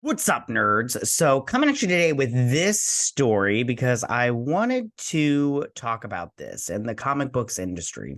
What's up, nerds? So, coming at you today with this story because I wanted to talk about this in the comic books industry.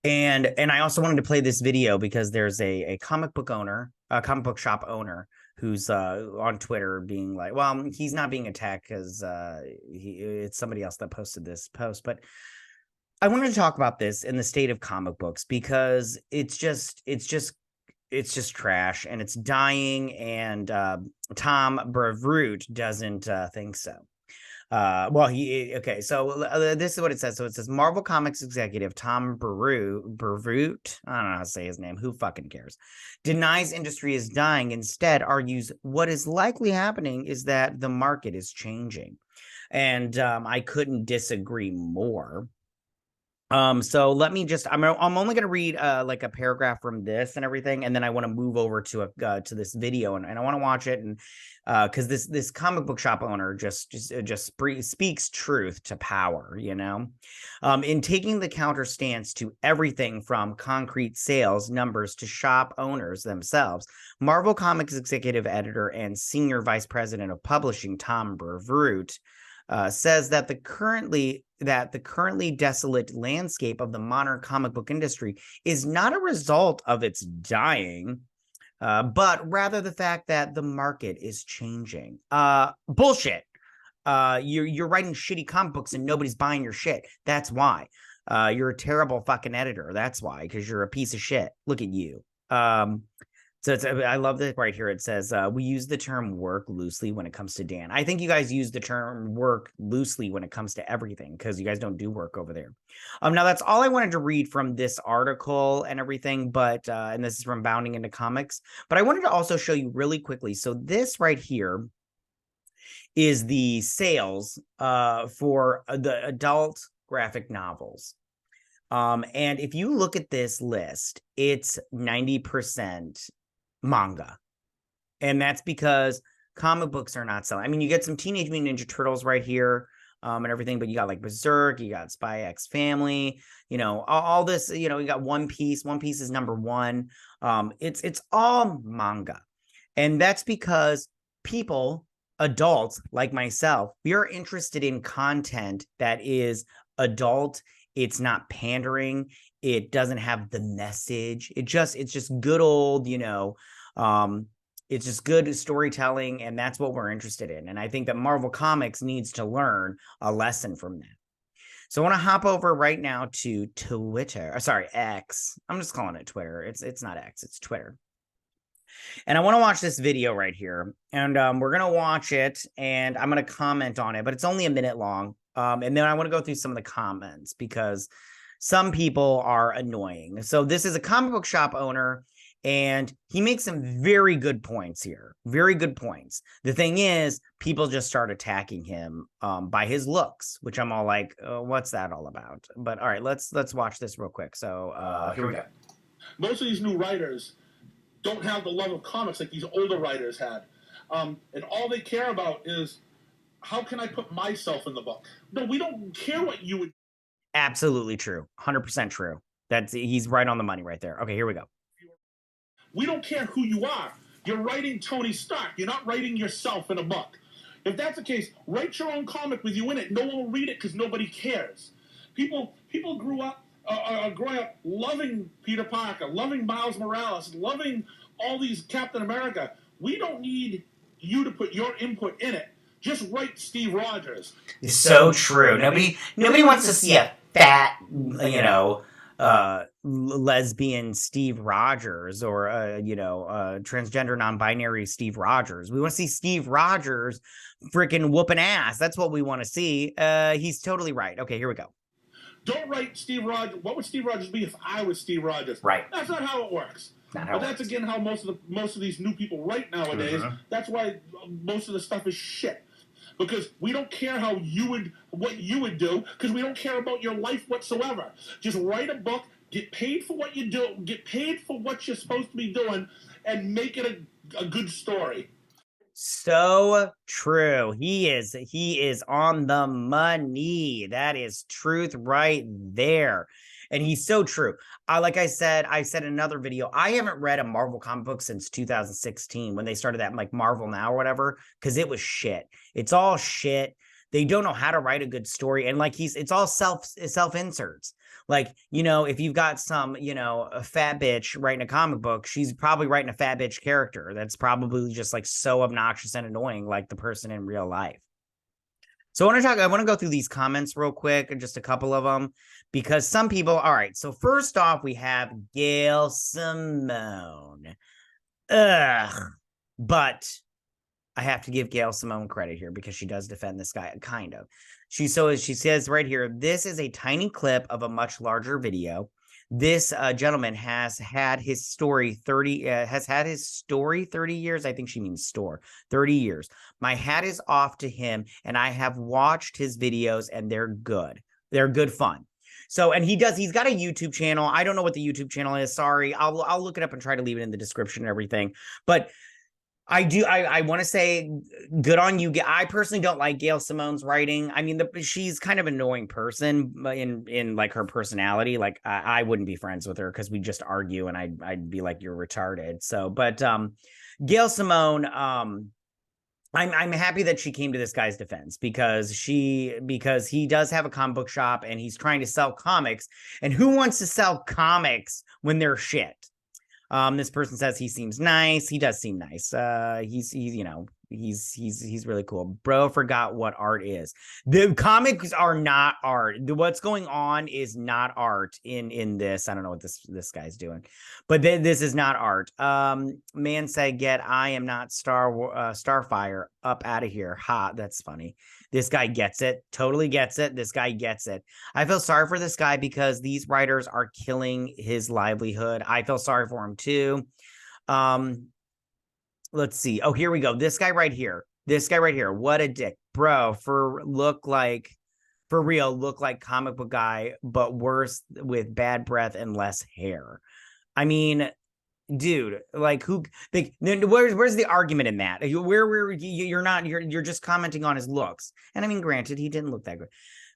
And I also wanted to play this video because there's a comic book owner, a comic book shop owner who's on Twitter being like, well, he's not being attacked because it's somebody else that posted this post, but I wanted to talk about this in the state of comic books because it's just trash and it's dying, and Tom Brevoort doesn't think so. This is what it says. So it says Marvel Comics executive Tom Brevoort, I don't know how to say his name, who fucking cares, denies industry is dying, instead argues what is likely happening is that the market is changing. And I couldn't disagree more. So let me just, I'm only going to read like a paragraph from this and everything, and then I want to move over to to this video, and I want to watch it, and because this comic book shop owner just speaks truth to power, in taking the counter stance to everything from concrete sales numbers to shop owners themselves. Marvel Comics executive editor and senior vice president of publishing Tom Brevoort says that the currently desolate landscape of the modern comic book industry is not a result of its dying, but rather the fact that the market is changing. Bullshit. You're writing shitty comic books and nobody's buying your shit. That's why. You're a terrible fucking editor. That's why, because you're a piece of shit. Look at you. I love that right here. It says, we use the term work loosely when it comes to Dan. I think you guys use the term work loosely when it comes to everything because you guys don't do work over there. Now, that's all I wanted to read from this article and everything, but and this is from Bounding into Comics. But I wanted to also show you really quickly. So this right here is the sales for the adult graphic novels. And if you look at this list, it's 90% manga, and that's because comic books are not selling. I mean, you get some Teenage Mutant Ninja Turtles right here, and everything, but you got like Berserk, you got Spy X Family, all this, you got One Piece. One Piece is number one. It's all manga, and that's because people, adults like myself, we are interested in content that is adult. It's not pandering. It doesn't have the message. It's just good old, it's just good storytelling, and that's what we're interested in. And I think that Marvel Comics needs to learn a lesson from that. So I want to hop over right now to Twitter. Sorry, X. I'm just calling it Twitter. It's not X, it's Twitter. And I want to watch this video right here. And we're going to watch it, and I'm going to comment on it, but it's only a minute long. And then I want to go through some of the comments because some people are annoying. So this is a comic book shop owner, and he makes some very good points here. Very good points. The thing is, people just start attacking him by his looks, which I'm all like, what's that all about? But all right, let's watch this real quick. So here we go. Most of these new writers don't have the love of comics like these older writers had. And all they care about is, how can I put myself in the book? No, we don't care what you would. Absolutely true. 100% true. He's right on the money right there. Okay, here we go. We don't care who you are. You're writing Tony Stark. You're not writing yourself in a book. If that's the case, write your own comic with you in it. No one will read it because nobody cares. People grew up, growing up loving Peter Parker, loving Miles Morales, loving all these Captain America. We don't need you to put your input in it. Just write Steve Rogers. It's so true. Nobody wants to see a fat, lesbian Steve Rogers, or transgender non-binary Steve Rogers. We want to see Steve Rogers freaking whooping ass. That's what we want to see. He's totally right. Okay, here we go. Don't write Steve Rogers. What would Steve Rogers be if I was Steve Rogers? Right. That's not how it works. But that's again how most of these new people write nowadays. Mm-hmm. That's why most of the stuff is shit. Because we don't care what you would do, because we don't care about your life whatsoever. Just write a book, get paid for what you do, get paid for what you're supposed to be doing, and make it a good story. So true. He is on the money. That is truth right there. And he's so true. Like I said in another video, I haven't read a Marvel comic book since 2016 when they started that like Marvel Now or whatever, because it was shit. It's all shit. They don't know how to write a good story. And like it's all self inserts. Like, you know, if you've got some, you know, a fat bitch writing a comic book, she's probably writing a fat bitch character that's probably just like so obnoxious and annoying, like the person in real life. So I want to go through these comments real quick, just a couple of them, because some people, all right. So first off, we have Gail Simone. Ugh. But I have to give Gail Simone credit here because she does defend this guy, kind of. She says right here, this is a tiny clip of a much larger video. This gentleman has had his story 30 years. I think she means store 30 years. My hat is off to him, and I have watched his videos, and they're good. They're good fun. So, and he's got a YouTube channel. I don't know what the YouTube channel is. Sorry. I'll look it up and try to leave it in the description and everything. But I want to say good on you. I personally don't like Gail Simone's writing. I mean, she's kind of an annoying person in like her personality. Like I wouldn't be friends with her because we just argue and I'd be like, you're retarded. So, but Gail Simone, I'm happy that she came to this guy's defense because he does have a comic book shop and he's trying to sell comics. And who wants to sell comics when they're shit? This person says he seems nice. He does seem nice. He's really cool. Bro forgot what art is. The comics are not art. What's going on is not art in this. I don't know what this guy's doing, but this is not art. Man said, "Get I am not Starfire up out of here." Ha, that's funny. This guy gets it. Totally gets it. This guy gets it. I feel sorry for this guy because these writers are killing his livelihood. I feel sorry for him too. Let's see. Oh, here we go. This guy right here. What a dick. Bro, look like comic book guy, but worse with bad breath and less hair. I mean, dude, like who like where's the argument in that? You're just commenting on his looks. And I mean, granted, he didn't look that good.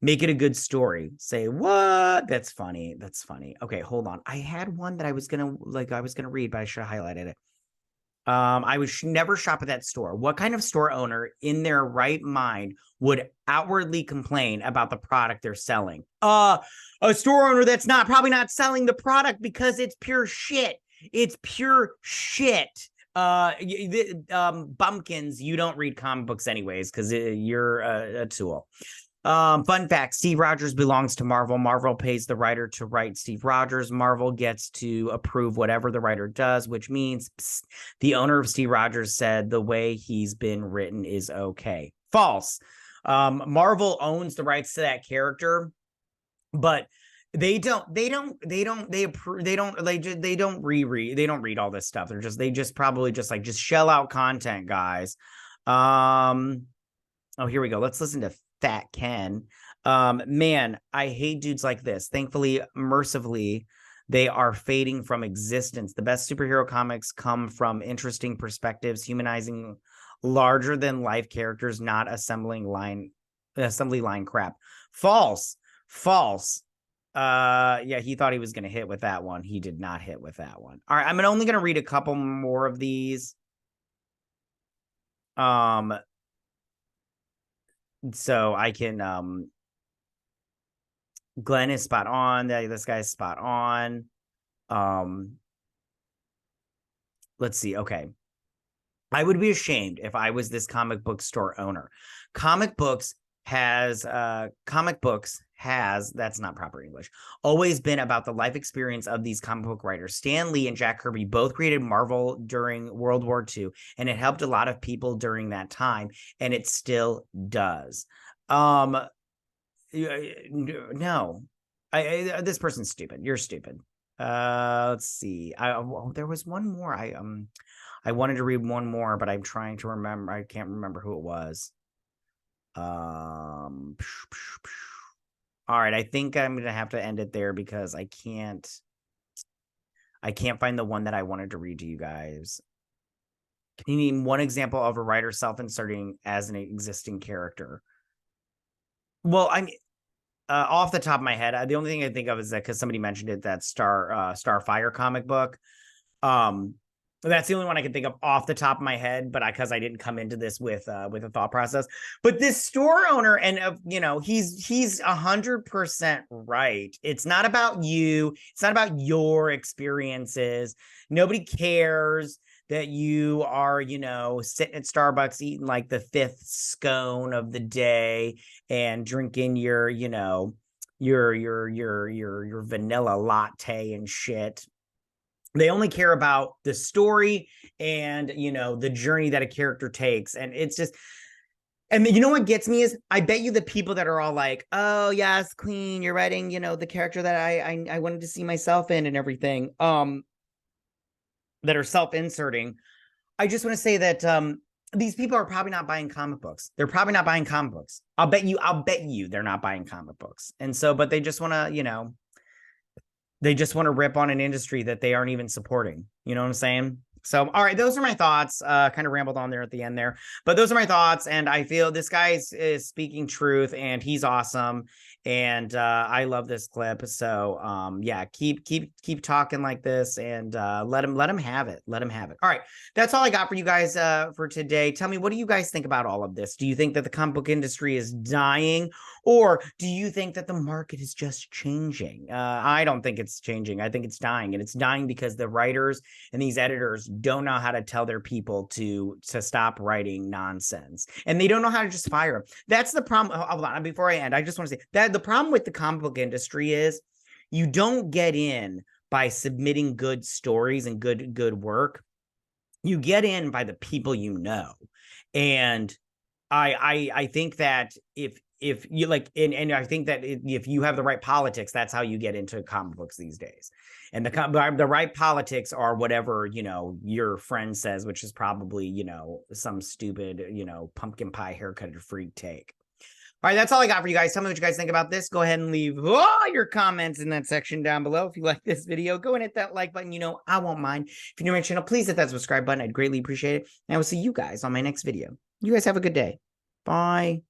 Make it a good story. Say what? That's funny. Okay, hold on. I had one that I was gonna read, but I should have highlighted it. I would never shop at that store. What kind of store owner in their right mind would outwardly complain about the product they're selling? A store owner that's probably not selling the product because it's pure shit. It's pure shit. Bumpkins, you don't read comic books anyways because you're a tool. Fun fact, Steve Rogers belongs to Marvel. Marvel pays the writer to write Steve Rogers. Marvel gets to approve whatever the writer does, which means the owner of Steve Rogers said the way he's been written is okay. False. Marvel owns the rights to that character, but they don't read all this stuff. They just probably just shell out content, guys. Oh, here we go. Let's listen to Fat Ken. Man, I hate dudes like this. Thankfully, mercifully, they are fading from existence. The best superhero comics come from interesting perspectives, humanizing larger than life characters, not assembly line crap. False. Yeah, he thought he was going to hit with that one. He did not hit with that one. All right, I'm only going to read a couple more of these. So I can Glenn is spot on. This guy's spot on. Let's see. Okay. I would be ashamed if I was this comic book store owner. Comic books has, that's not proper English, always been about the life experience of these comic book writers. Stan Lee and Jack Kirby both created Marvel during World War II, and it helped a lot of people during that time, and it still does. No, this person's stupid. You're stupid. Let's see. There was one more. I wanted to read one more, but I'm trying to remember. I can't remember who it was. All right, I think I'm gonna have to end it there because I can't find the one that I wanted to read to you guys. Can you name one example of a writer self-inserting as an existing character? Well, I mean, off the top of my head, the only thing I think of is that because somebody mentioned it, that Starfire comic book. Um, that's the only one I can think of off the top of my head, but because I didn't come into this with a thought process. But this store owner, and you know, he's 100% right. It's not about you. It's not about your experiences. Nobody cares that you are, you know, sitting at Starbucks eating like the fifth scone of the day and drinking your, you know, your vanilla latte and shit. They only care about the story and, you know, the journey that a character takes. And it's just, and you know what gets me is, I bet you the people that are all like, oh yes, Queen, you're writing, you know, the character that I wanted to see myself in and everything, that are self-inserting. I just want to say that these people are probably not buying comic books. They're probably not buying comic books. I'll bet you they're not buying comic books. And so, but they just want to, you know, they just want to rip on an industry that they aren't even supporting. You know what I'm saying? So, all right, those are my thoughts. Kind of rambled on there at the end there, but those are my thoughts. And I feel this guy is speaking truth, and he's awesome. And I love this clip. So, yeah, keep talking like this, and let him have it. Let him have it. All right, that's all I got for you guys for today. Tell me, what do you guys think about all of this? Do you think that the comic book industry is dying? Or do you think that the market is just changing? I don't think it's changing. I think it's dying, and it's dying because the writers and these editors don't know how to tell their people to stop writing nonsense, and they don't know how to just fire them. That's the problem. Hold on, before I end, I just want to say that the problem with the comic book industry is you don't get in by submitting good stories and good work. You get in by the people you know, and I think that if you like, and I think that if you have the right politics, that's how you get into comic books these days. And the right politics are whatever, you know, your friend says, which is probably, you know, some stupid, you know, pumpkin pie haircut freak take. All right, that's all I got for you guys. Tell me what you guys think about this. Go ahead and leave all your comments in that section down below. If you like this video, go and hit that like button. You know, I won't mind. If you're new to my channel, please hit that subscribe button. I'd greatly appreciate it. And I will see you guys on my next video. You guys have a good day. Bye.